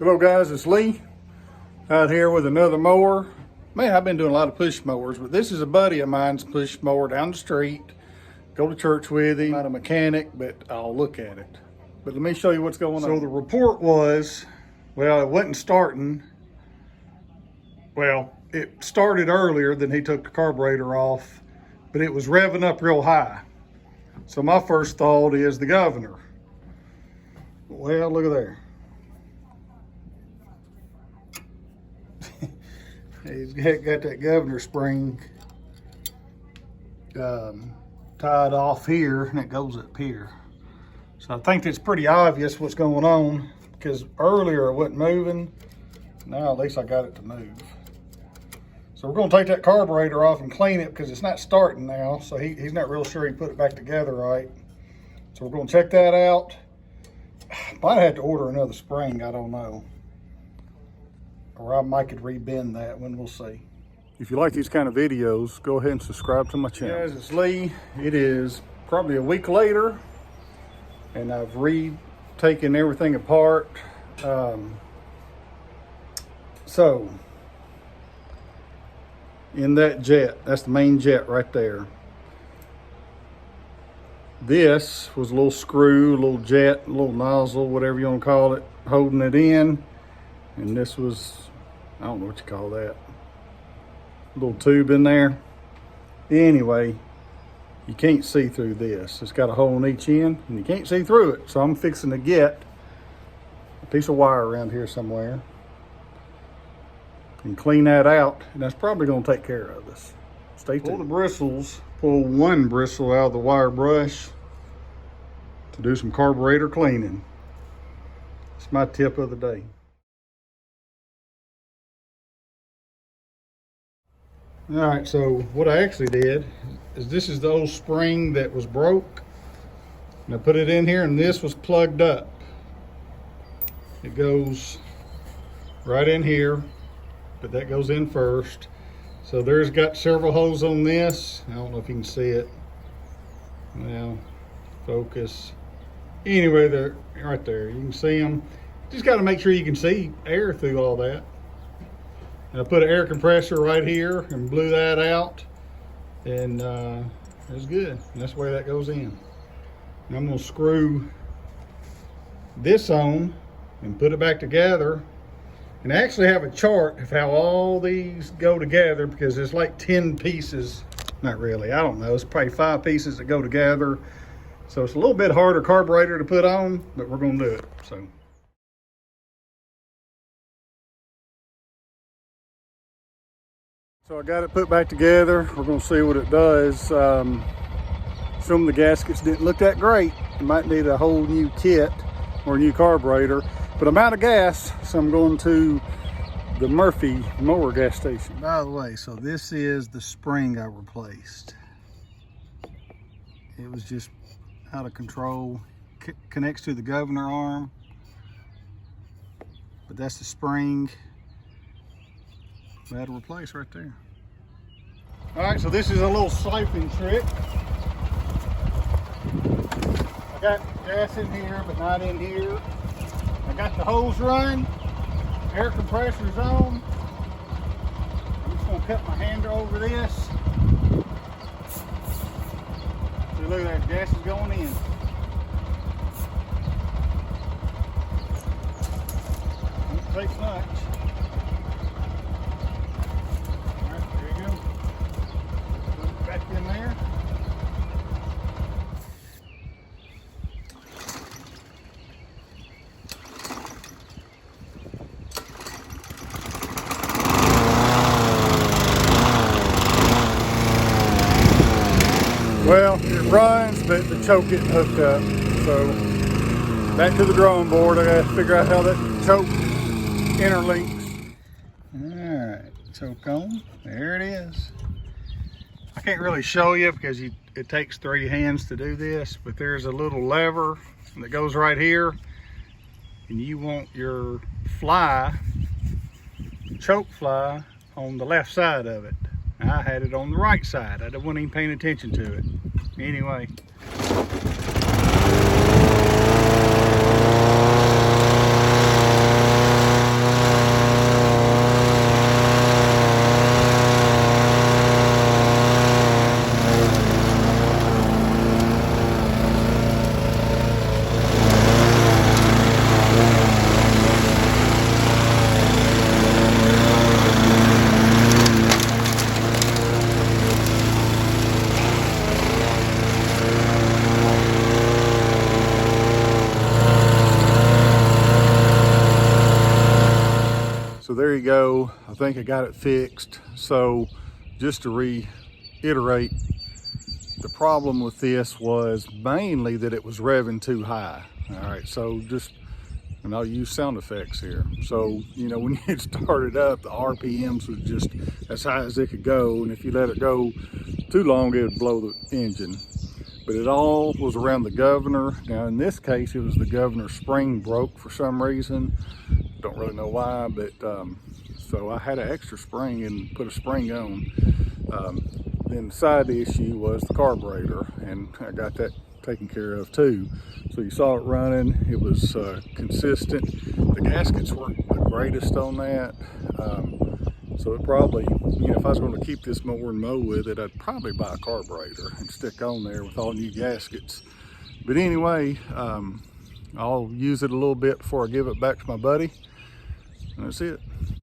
Hello guys, it's Lee out here with another mower. Man, I've been doing a lot of push mowers, but this is a buddy of mine's push mower down the street. Go to church with him. Not a mechanic, but I'll look at it. But let me show you what's going on. So the report was, well, it wasn't starting. Well, it started earlier than he took the carburetor off, but it was revving up real high. So my first thought is the governor. Well, look at there. He's got that governor spring tied off here, and it goes up here. So I think it's pretty obvious what's going on, because earlier it wasn't moving. Now at least I got it to move. So we're going to take that carburetor off and clean it, because it's not starting now. So he's not real sure he put it back together right. So we're going to check that out. Might have to order another spring, I don't know. Or I might could rebend that one, we'll see. If you like these kind of videos, go ahead and subscribe to my channel. Guys, it's Lee. It is probably a week later, and I've taken everything apart. So, in that jet, that's the main jet right there. This was a little screw, a little jet, a little nozzle, whatever you want to call it, holding it in. And this was, I don't know what you call that, a little tube in there. Anyway, you can't see through this. It's got a hole in each end, and you can't see through it. So I'm fixing to get a piece of wire around here somewhere and clean that out, and that's probably going to take care of this. Stay tuned. Pull the bristles, pull one bristle out of the wire brush to do some carburetor cleaning. It's my tip of the day. All right, so what I actually did is, this is the old spring that was broke, and I put it in here, and this was plugged up. It goes right in here, but that goes in first. So there's got several holes on this. I don't know if you can see it. Well, focus. Anyway, they're right there. You can see them. Just got to make sure you can see air through all that. And I put an air compressor right here and blew that out, and it was good. And that's the way that goes in. And I'm going to screw this on and put it back together. And I actually have a chart of how all these go together, because there's like 10 pieces. Not really, I don't know. It's probably 5 pieces that go together. So it's a little bit harder carburetor to put on, but we're going to do it. So I got it put back together. We're going to see what it does. Some of the gaskets didn't look that great. You might need a whole new kit or a new carburetor. But I'm out of gas, so I'm going to the Murphy mower gas station. By the way, so this is the spring I replaced. It was just out of control. Connects to the governor arm. But that's the spring I had to replace right there. All right, so this is a little siphoning trick. I got gas in here, but not in here. I got the hose running, air compressor's on. I'm just gonna cut my hand over this. See, look at that, gas is going in. Don't take much. In there. Well, it runs, but the choke isn't hooked up. So back to the drawing board. I gotta figure out how that choke interlinks. All right, choke on. There it is. I can't really show you because it takes 3 hands to do this, but there's a little lever that goes right here, and you want your fly, choke fly, on the left side of it. I had it on the right side. I wasn't even paying attention to it. Anyway. So there you go. I think I got it fixed. So just to reiterate, the problem with this was mainly that it was revving too high. All right, so just, and I'll use sound effects here. So, you know, when you started up, the RPMs was just as high as it could go. And if you let it go too long, it would blow the engine. But it all was around the governor. Now in this case, it was the governor spring broke for some reason. Don't really know why, but so I had an extra spring and put a spring on. Then the side issue was the carburetor, and I got that taken care of too. So you saw it running, it was consistent. The gaskets weren't the greatest on that. So it probably, you know, if I was going to keep this more and mow with it, I'd probably buy a carburetor and stick on there with all new gaskets. But anyway, I'll use it a little bit before I give it back to my buddy. And that's it.